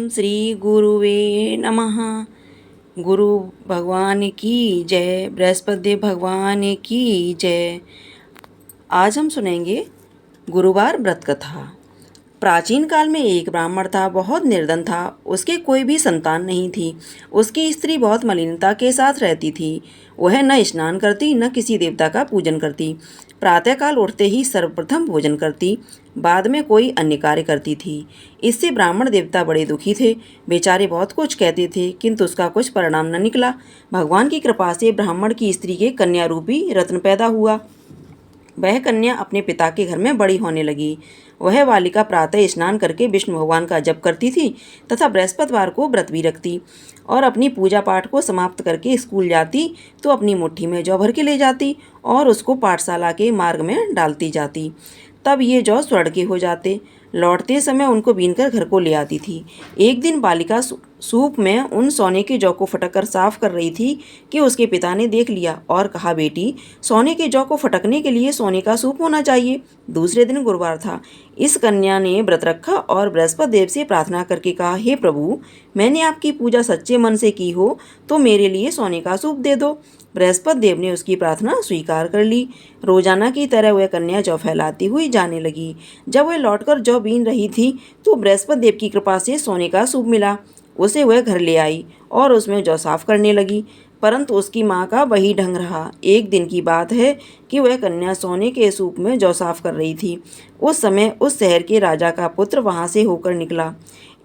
श्री गुरुवे नमः। गुरु भगवान की जय, बृहस्पति देव भगवान की जय। आज हम सुनेंगे गुरुवार व्रत कथा। प्राचीन काल में एक ब्राह्मण था, बहुत निर्धन था। उसके कोई भी संतान नहीं थी। उसकी स्त्री बहुत मलिनता के साथ रहती थी। वह न स्नान करती, न किसी देवता का पूजन करती। प्रातःकाल उठते ही सर्वप्रथम भोजन करती, बाद में कोई अन्य कार्य करती थी। इससे ब्राह्मण देवता बड़े दुखी थे। बेचारे बहुत कुछ कहते थे, किंतु उसका कुछ परिणाम न निकला। भगवान की कृपा से ब्राह्मण की स्त्री के कन्या रूपी रत्न पैदा हुआ। वह कन्या अपने पिता के घर में बड़ी होने लगी। वह बालिका प्रातः स्नान करके विष्णु भगवान का जप करती थी तथा बृहस्पतिवार को व्रत भी रखती और अपनी पूजा पाठ को समाप्त करके स्कूल जाती तो अपनी मुट्ठी में जौ भर के ले जाती और उसको पाठशाला के मार्ग में डालती जाती। तब ये जौ स्वर्ण के हो जाते। लौटते समय उनको बीनकर घर को ले आती थी। एक दिन बालिका सूप में उन सोने के जौ को फटक कर साफ कर रही थी कि उसके पिता ने देख लिया और कहा, बेटी, सोने के जौ को फटकने के लिए सोने का सूप होना चाहिए। दूसरे दिन गुरुवार था। इस कन्या ने व्रत रखा और बृहस्पति देव से प्रार्थना करके कहा, हे प्रभु, मैंने आपकी पूजा सच्चे मन से की हो तो मेरे लिए सोने का सूप दे दो। बृहस्पति देव ने उसकी प्रार्थना स्वीकार कर ली। रोजाना की तरह वह कन्या जौ फैलाती हुई जाने लगी। जब वह लौटकर जौ बीन रही थी तो बृहस्पति देव की कृपा से सोने का सूप मिला। उसे वह घर ले आई और उसमें जौ साफ करने लगी, परंतु उसकी माँ का वही ढंग रहा। एक दिन की बात है कि वह कन्या सोने के सूप में जौ साफ कर रही थी। उस समय उस शहर के राजा का पुत्र वहाँ से होकर निकला।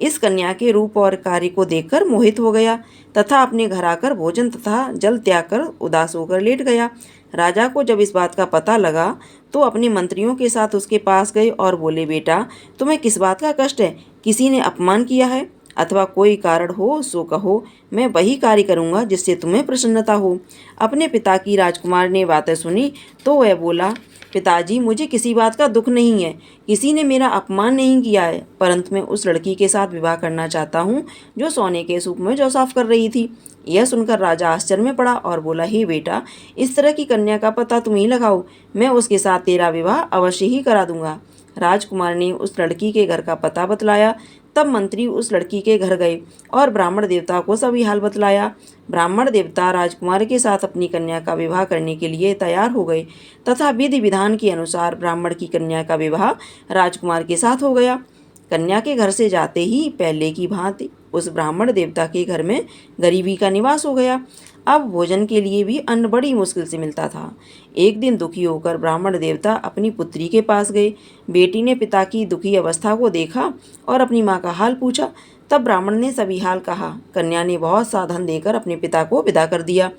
इस कन्या के रूप और कार्य को देखकर मोहित हो गया तथा अपने घर आकर भोजन तथा जल त्याग कर उदास होकर लेट गया। राजा को जब इस बात का पता लगा तो अपने मंत्रियों के साथ उसके पास गए और बोले, बेटा, तुम्हें किस बात का कष्ट है? किसी ने अपमान किया है अथवा कोई कारण हो सो कहो, मैं वही कार्य करूँगा जिससे तुम्हें प्रसन्नता हो। अपने पिता की राजकुमार ने बातें सुनी तो वह बोला, पिताजी, मुझे किसी बात का दुख नहीं है। किसी ने मेरा अपमान नहीं किया है, परंतु मैं उस लड़की के साथ विवाह करना चाहता हूँ जो सोने के सूप में जौ साफ कर रही थी। यह सुनकर राजा आश्चर्य में पड़ा और बोला, हे बेटा, इस तरह की कन्या का पता तुम ही लगाओ। मैं उसके साथ तेरा विवाह अवश्य ही करा दूंगा। राजकुमार ने उस लड़की के घर का पता बतलाया। तब मंत्री उस लड़की के घर गए और ब्राह्मण देवता को सभी हाल बतलाया। ब्राह्मण देवता राजकुमार के साथ अपनी कन्या का विवाह करने के लिए तैयार हो गए तथा विधि विधान के अनुसार ब्राह्मण की कन्या का विवाह राजकुमार के साथ हो गया। कन्या के घर से जाते ही पहले की भांति उस ब्राह्मण देवता के घर में गरीबी का निवास हो गया। अब भोजन के लिए भी अन्न बड़ी मुश्किल से मिलता था। एक दिन दुखी होकर ब्राह्मण देवता अपनी पुत्री के पास गए। बेटी ने पिता की दुखी अवस्था को देखा और अपनी माँ का हाल पूछा। तब ब्राह्मण ने सभी हाल कहा। कन्या ने बहुत सा धन देकर अपने पिता को विदा कर दिया।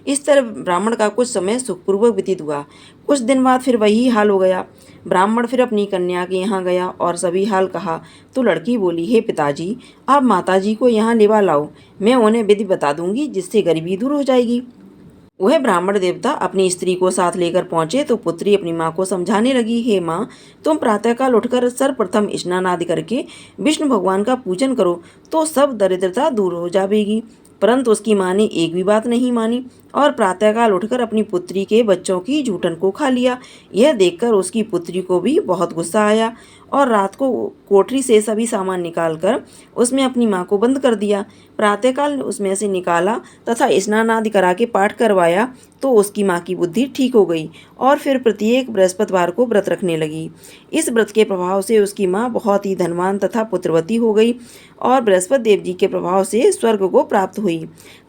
इस तरह ब्राह्मण का कुछ समय सुखपूर्वक व्यतीत हुआ। कुछ दिन बाद फिर वही हाल हो गया। ब्राह्मण फिर अपनी कन्या के यहाँ गया और सभी हाल कहा तो लड़की बोली, हे पिताजी, आप माताजी को यहाँ लेवा लाओ, मैं उन्हें विधि बता दूंगी जिससे गरीबी दूर हो जाएगी। वह ब्राह्मण देवता अपनी स्त्री को साथ लेकर पहुंचे तो पुत्री अपनी माँ को समझाने लगी, हे माँ, तुम प्रातःकाल उठकर सर्वप्रथम स्नान आदि करके विष्णु भगवान का पूजन करो तो सब दरिद्रता दूर हो जाएगी। परंतु उसकी माँ ने एक भी बात नहीं मानी और प्रातःकाल उठकर अपनी पुत्री के बच्चों की जूठन को खा लिया। यह देखकर उसकी पुत्री को भी बहुत गुस्सा आया और रात को कोठरी से सभी सामान निकालकर उसमें अपनी माँ को बंद कर दिया। प्रातःकाल उसमें से निकाला तथा स्नान आदि करा के पाठ करवाया तो उसकी माँ की बुद्धि ठीक हो गई और फिर प्रत्येक बृहस्पतिवार को व्रत रखने लगी। इस व्रत के प्रभाव से उसकी माँ बहुत ही धनवान तथा पुत्रवती हो गई और बृहस्पति देव जी के प्रभाव से स्वर्ग को प्राप्त हुई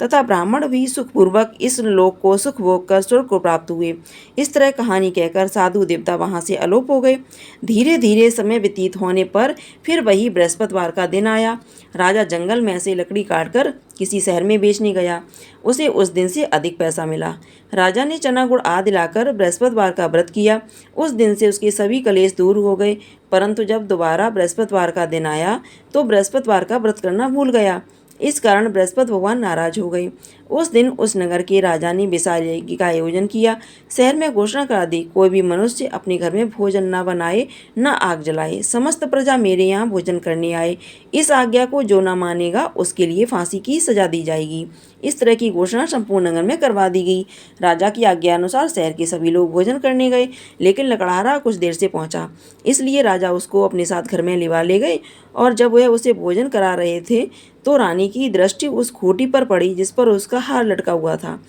तथा ब्राह्मण भी सुखपूर्वक इस लोक को सुख भोग कर स्वर्ग को प्राप्त हुए। इस तरह कहानी कहकर साधु देवता वहाँ से अलोप हो गए। धीरे धीरे समय व्यतीत होने पर फिर वही बृहस्पतिवार का दिन आया। राजा जंगल में से लकड़ी काटकर किसी शहर में बेचने गया। उसे उस दिन से अधिक पैसा मिला। राजा ने चना गुड़ आदि लाकर बृहस्पतिवार का व्रत किया। उस दिन से उसके सभी कलेश दूर हो गए। परंतु जब दोबारा बृहस्पतिवार का दिन आया तो बृहस्पतिवार का व्रत करना भूल गया। इस कारण बृहस्पति भगवान नाराज हो गए। उस दिन उस नगर के राजा ने विशाल यज्ञ का आयोजन किया। शहर में घोषणा करा दी, कोई भी मनुष्य अपने घर में भोजन न बनाए न आग जलाए, समस्त प्रजा मेरे यहाँ भोजन करने आए। इस आज्ञा को जो न मानेगा उसके लिए फांसी की सजा दी जाएगी। इस तरह की घोषणा संपूर्ण नगर में करवा दी गई। राजा की आज्ञा अनुसार शहर के सभी लोग भोजन करने गए, लेकिन लकड़हारा कुछ देर से पहुंचा, इसलिए राजा उसको अपने साथ घर में लिवा ले गए और जब वह उसे भोजन करा रहे थे तो रानी की दृष्टि उस खूंटी पर पड़ी जिस पर उसका हार लटका हुआ था।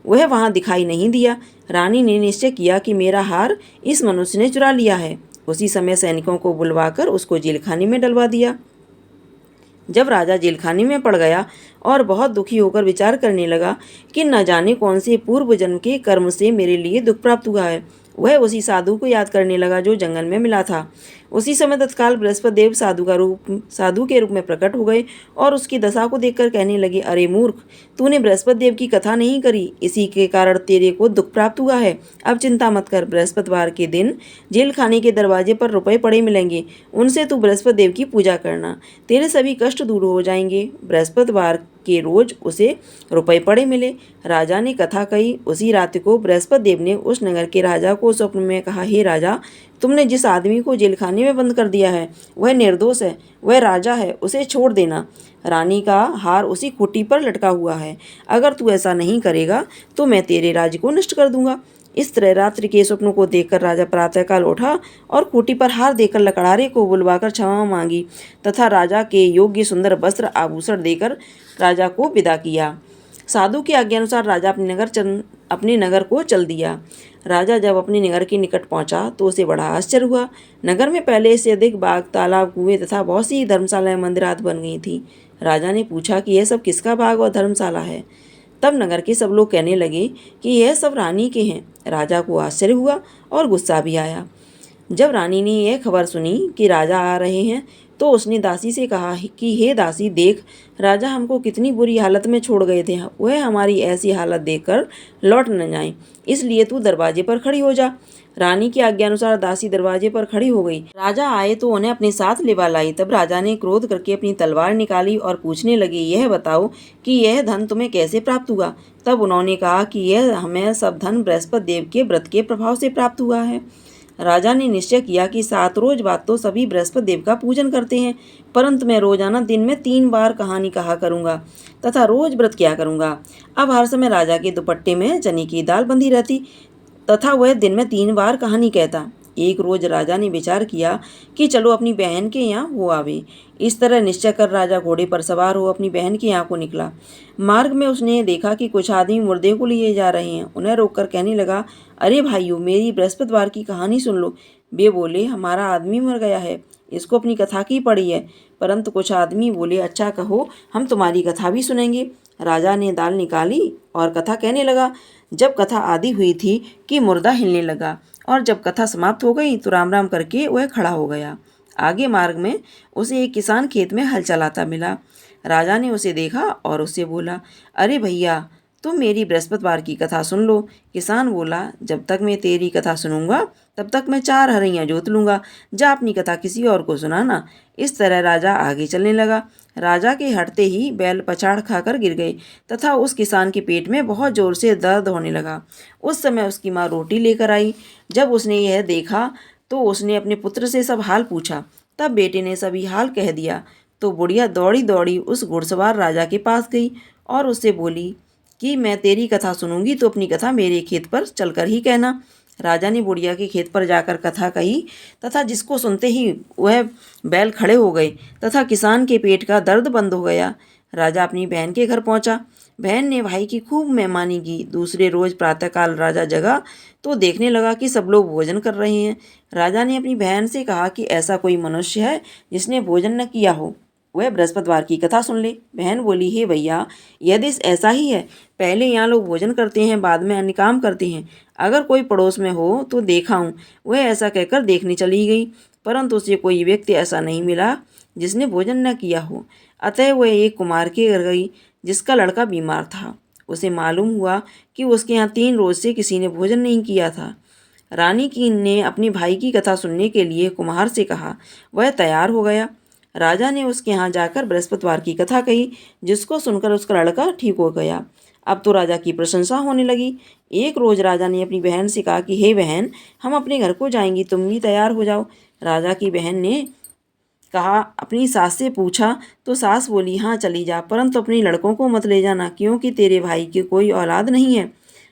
वह वहां दिखाई नहीं दिया। रानी ने निश्चय किया कि मेरा हार इस मनुष्य ने चुरा लिया है। उसी समय सैनिकों को बुलवाकर उसको जेलखाने में डलवा दिया। जब राजा जेलखाने में पड़ गया और बहुत दुखी होकर विचार करने लगा कि न जाने कौन से पूर्व जन्म के कर्म से मेरे लिए दुख प्राप्त हुआ है, वह उसी साधु को याद करने लगा जो जंगल में मिला था। उसी समय तत्काल बृहस्पति देव साधु के रूप में प्रकट हो गए और उसकी दशा को देखकर कहने लगे, अरे मूर्ख, तूने बृहस्पति देव की कथा नहीं करी, इसी के कारण तेरे को दुख प्राप्त हुआ है। अब चिंता मत कर, बृहस्पतिवार के दिन जेल खाने के दरवाजे पर रुपए पड़े मिलेंगे, उनसे तू बृहस्पति देव की पूजा करना, तेरे सभी कष्ट दूर हो जाएंगे। बृहस्पतिवार के रोज उसे रुपए पड़े मिले। राजा ने कथा कही। उसी रात को बृहस्पति देव ने उस नगर के राजा को स्वप्न में कहा, हे राजा, तुमने जिस आदमी को जेलखाने में बंद कर दिया है वह निर्दोष है, वह राजा है, उसे छोड़ देना। रानी का हार उसी खूंटी पर लटका हुआ है। अगर तू ऐसा नहीं करेगा तो मैं तेरे राज्य को नष्ट कर दूंगा। इस तरह रात्रि के स्वप्न को देखकर राजा प्रातःकाल उठा और खूंटी पर हार देकर लकड़हारे को बुलवाकर क्षमा मांगी तथा राजा के योग्य सुंदर वस्त्र आभूषण देकर राजा को विदा किया। साधु की आज्ञानुसार राजा अपने नगर को चल दिया। राजा जब अपने नगर के निकट पहुंचा तो उसे बड़ा आश्चर्य हुआ। नगर में पहले से अधिक बाग, तालाब, कुएं तथा बहुत सी धर्मशालाएं, मंदिर आदि बन गई थी। राजा ने पूछा कि यह सब किसका बाग और धर्मशाला है। तब नगर के सब लोग कहने लगे कि यह सब रानी के हैं। राजा को आश्चर्य हुआ और गुस्सा भी आया। जब रानी ने यह खबर सुनी कि राजा आ रहे हैं तो उसने दासी से कहा कि हे दासी, देख, राजा हमको कितनी बुरी हालत में छोड़ गए थे, वह हमारी ऐसी हालत देखकर लौट न जाएं, इसलिए तू दरवाजे पर खड़ी हो जा। रानी की आज्ञानुसार दासी दरवाजे पर खड़ी हो गई। राजा आए तो उन्हें अपने साथ लिवा लाई। तब राजा ने क्रोध करके अपनी तलवार निकाली और पूछने लगे, यह बताओ कि यह धन तुम्हें कैसे प्राप्त हुआ। तब उन्होंने कहा कि यह हमें सब धन बृहस्पति देव के व्रत के प्रभाव से प्राप्त हुआ है। राजा ने निश्चय किया कि 7 रोज बाद तो सभी बृहस्पति देव का पूजन करते हैं, परंतु मैं रोजाना दिन में 3 बार कहानी कहा करूंगा तथा रोज व्रत किया करूंगा। अब हर समय राजा के दुपट्टे में चने की दाल बंधी रहती तथा वह दिन में 3 बार कहानी कहता। एक रोज राजा ने विचार किया कि चलो अपनी बहन के यहाँ हो आवे। इस तरह निश्चय कर राजा घोड़े पर सवार हो अपनी बहन के यहाँ को निकला। मार्ग में उसने देखा कि कुछ आदमी मुर्दे को लिए जा रहे हैं। उन्हें रोककर कहने लगा, अरे भाइयों, मेरी बृहस्पतिवार की कहानी सुन लो। वे बोले, हमारा आदमी मर गया है, इसको अपनी कथा की पड़ी है। परंतु कुछ आदमी बोले, अच्छा कहो, हम तुम्हारी कथा भी सुनेंगे। राजा ने दाल निकाली और कथा कहने लगा। जब कथा आधी हुई थी कि मुर्दा हिलने लगा और जब कथा समाप्त हो गई तो राम राम करके वह खड़ा हो गया। आगे मार्ग में उसे एक किसान खेत में हल चलाता मिला। राजा ने उसे देखा और उससे बोला, अरे भैया, तुम मेरी बृहस्पतिवार की कथा सुन लो। किसान बोला, जब तक मैं तेरी कथा सुनूंगा तब तक मैं 4 हरियाँ जोत लूंगा, जा अपनी कथा किसी और को सुनाना। इस तरह राजा आगे चलने लगा। राजा के हटते ही बैल पछाड़ खाकर गिर गए तथा उस किसान के पेट में बहुत जोर से दर्द होने लगा। उस समय उसकी माँ रोटी लेकर आई। जब उसने यह देखा तो उसने अपने पुत्र से सब हाल पूछा। तब बेटे ने सभी हाल कह दिया तो बुढ़िया दौड़ी दौड़ी उस घुड़सवार राजा के पास गई और उससे बोली कि मैं तेरी कथा सुनूंगी तो अपनी कथा मेरे खेत पर चलकर ही कहना। राजा ने बुढ़िया के खेत पर जाकर कथा कही तथा जिसको सुनते ही वह बैल खड़े हो गए तथा किसान के पेट का दर्द बंद हो गया। राजा अपनी बहन के घर पहुंचा। बहन ने भाई की खूब मेहमानी की। दूसरे रोज प्रातःकाल राजा जगा तो देखने लगा कि सब लोग भोजन कर रहे हैं। राजा ने अपनी बहन से कहा कि ऐसा कोई मनुष्य है जिसने भोजन न किया हो, वह बृहस्पतिवार की कथा सुन ले। बहन बोली, हे भैया, यदि ऐसा ही है, पहले यहाँ लोग भोजन करते हैं, बाद में अन्य काम करते हैं। अगर कोई पड़ोस में हो तो देखा हूँ। वह ऐसा कहकर देखने चली गई, परंतु उसे कोई व्यक्ति ऐसा नहीं मिला जिसने भोजन न किया हो। अतः वह एक कुमार के घर गई जिसका लड़का बीमार था। उसे मालूम हुआ कि उसके यहाँ 3 रोज से किसी ने भोजन नहीं किया था। रानी की ने अपने भाई की कथा सुनने के लिए कुम्हार से कहा। वह तैयार हो गया। राजा ने उसके यहाँ जाकर बृहस्पतिवार की कथा कही, जिसको सुनकर उसका लड़का ठीक हो गया। अब तो राजा की प्रशंसा होने लगी। एक रोज राजा ने अपनी बहन से कहा कि हे बहन, हम अपने घर को जाएंगी, तुम भी तैयार हो जाओ। राजा की बहन ने कहा, अपनी सास से पूछा तो सास बोली, हाँ चली जा, परंतु अपने लड़कों को मत ले जाना, क्योंकि तेरे भाई की कोई औलाद नहीं है।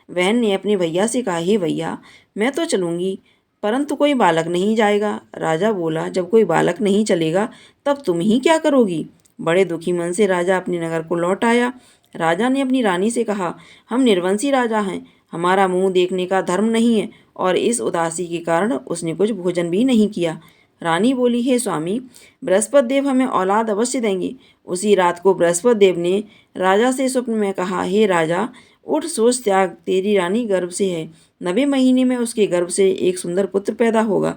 बहन ने अपने भैया से कहा, हे भैया, मैं तो चलूँगी, परंतु कोई बालक नहीं जाएगा। राजा बोला, जब कोई बालक नहीं चलेगा तब तुम ही क्या करोगी? बड़े दुखी मन से राजा अपने नगर को लौट आया। राजा ने अपनी रानी से कहा, हम निर्वंशी राजा हैं, हमारा मुंह देखने का धर्म नहीं है, और इस उदासी के कारण उसने कुछ भोजन भी नहीं किया। रानी बोली, हे स्वामी, बृहस्पति देव हमें औलाद अवश्य देंगे। उसी रात को बृहस्पति देव ने राजा से स्वप्न में कहा, हे राजा, उठ, सोच त्याग, तेरी रानी गर्भ से है, 9वें महीने में उसके गर्भ से एक सुंदर पुत्र पैदा होगा।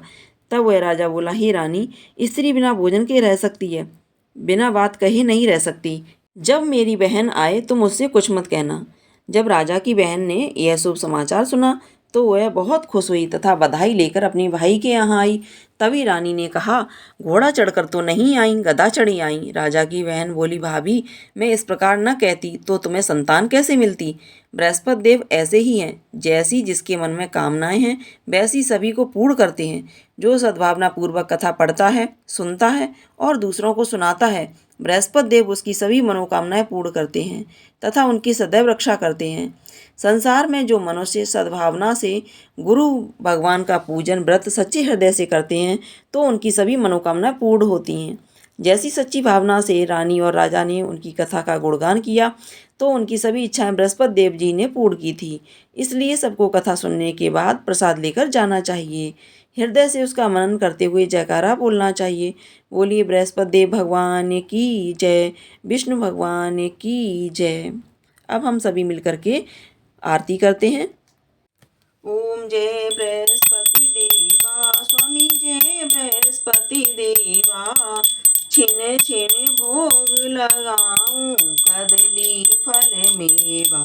तब वह राजा बोला, हे रानी, स्त्री बिना भोजन के रह सकती है, बिना बात कहे नहीं रह सकती। जब मेरी बहन आए तुम उससे कुछ मत कहना। जब राजा की बहन ने यह शुभ समाचार सुना तो वह बहुत खुश हुई तथा बधाई लेकर अपने भाई के यहाँ आई। तभी रानी ने कहा, घोड़ा चढ़कर तो नहीं आई, गधा चढ़ी आई। राजा की बहन बोली, भाभी, मैं इस प्रकार न कहती तो तुम्हें संतान कैसे मिलती? बृहस्पति देव ऐसे ही हैं, जैसी जिसके मन में कामनाएं हैं वैसी सभी को पूर्ण करते हैं। जो सद्भावना पूर्वक कथा पढ़ता है, सुनता है और दूसरों को सुनाता है, बृहस्पति देव उसकी सभी मनोकामनाएं पूर्ण करते हैं तथा उनकी सदैव रक्षा करते हैं। संसार में जो मनुष्य सद्भावना से गुरु भगवान का पूजन व्रत सच्चे हृदय से करते हैं तो उनकी सभी मनोकामनाएं पूर्ण होती हैं। जैसी सच्ची भावना से रानी और राजा ने उनकी कथा का गुणगान किया तो उनकी सभी इच्छाएं बृहस्पति देव जी ने पूर्ण की थी। इसलिए सबको कथा सुनने के बाद प्रसाद लेकर जाना चाहिए। हृदय से उसका मनन करते हुए जयकारा बोलना चाहिए। बोलिए बृहस्पति देव भगवान की जय, विष्णु भगवान की जय। अब हम सभी मिलकर के आरती करते हैं। ओम जय बृहस्पति देवा, स्वामी जय बृहस्पति देवा, छिन छिन भोग लगाऊं कदली फल मेवा।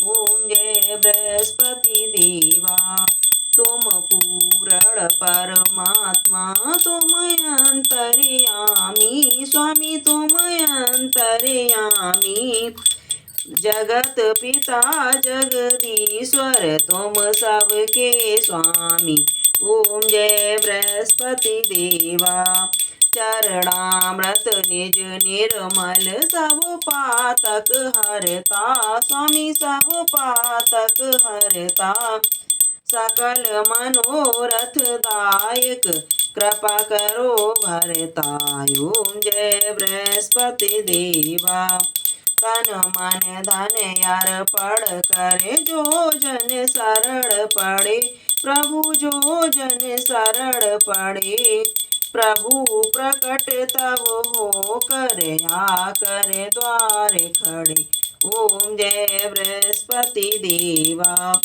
ओम जय बृहस्पति देवा, तुम पूर्ण परमात्मा, तुम अंतर्यामी, स्वामी तुम अंतर्यामी। जगत पिता जगदीश्वर, तुम सबके स्वामी। ओम जय बृहस्पति देवा, चरणामृत निज निर्मल, सब पातक हरता, स्वामी सब पातक हरता। सकल मनोरथ दायक, कृपा करो भरताय। ओम जय बृहस्पति देवा, तन मन धन अर्पण करे, जो जन शरण पड़े, प्रभु जो जन शरण पड़े। प्रभु प्रकट तब हो कर, आकर द्वार खड़े। ओम जय बृहस्पति देवा,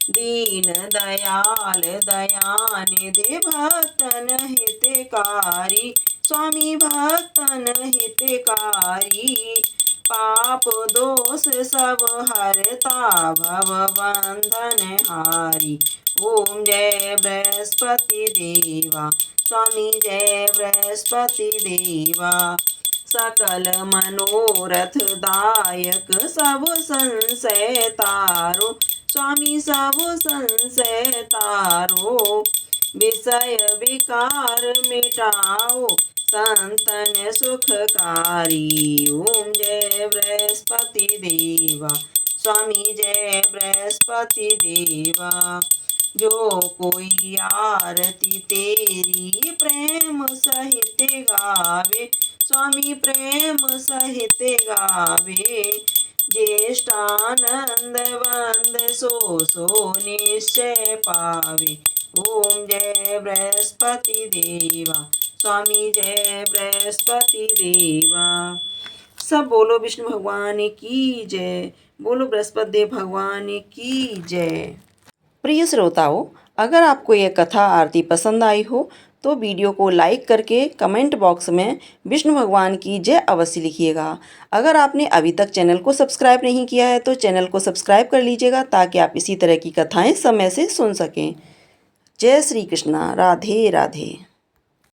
दीन दयाल दयानिधि, भक्तन हितकारी, स्वामी भक्तन हितकारी। पाप दोष सब हरता, भव बंधन हारी। ओम जय बृहस्पति देवा, स्वामी जय बृहस्पति देवा। सकल मनोरथ दायक, सब संशय तारो, स्वामी सब संशय तारो। विषय विकार मिटाओ, संतन सुखकारी। ओम जय बृहस्पति देवा, स्वामी जय बृहस्पति देवा। जो कोई आरती तेरी प्रेम सहित गावे, स्वामी प्रेम सहित गावे। ज्येष्ठानंद वंद सो निश्चय पावे। ओम जय बृहस्पति देवा, स्वामी जय बृहस्पति देवा। सब बोलो विष्णु भगवान की जय, बोलो बृहस्पति देव भगवान की जय। प्रिय श्रोताओं, अगर आपको यह कथा आरती पसंद आई हो तो वीडियो को लाइक करके कमेंट बॉक्स में विष्णु भगवान की जय अवश्य लिखिएगा। अगर आपने अभी तक चैनल को सब्सक्राइब नहीं किया है तो चैनल को सब्सक्राइब कर लीजिएगा ताकि आप इसी तरह की कथाएं समय से सुन सकें। जय श्री कृष्णा, राधे राधे।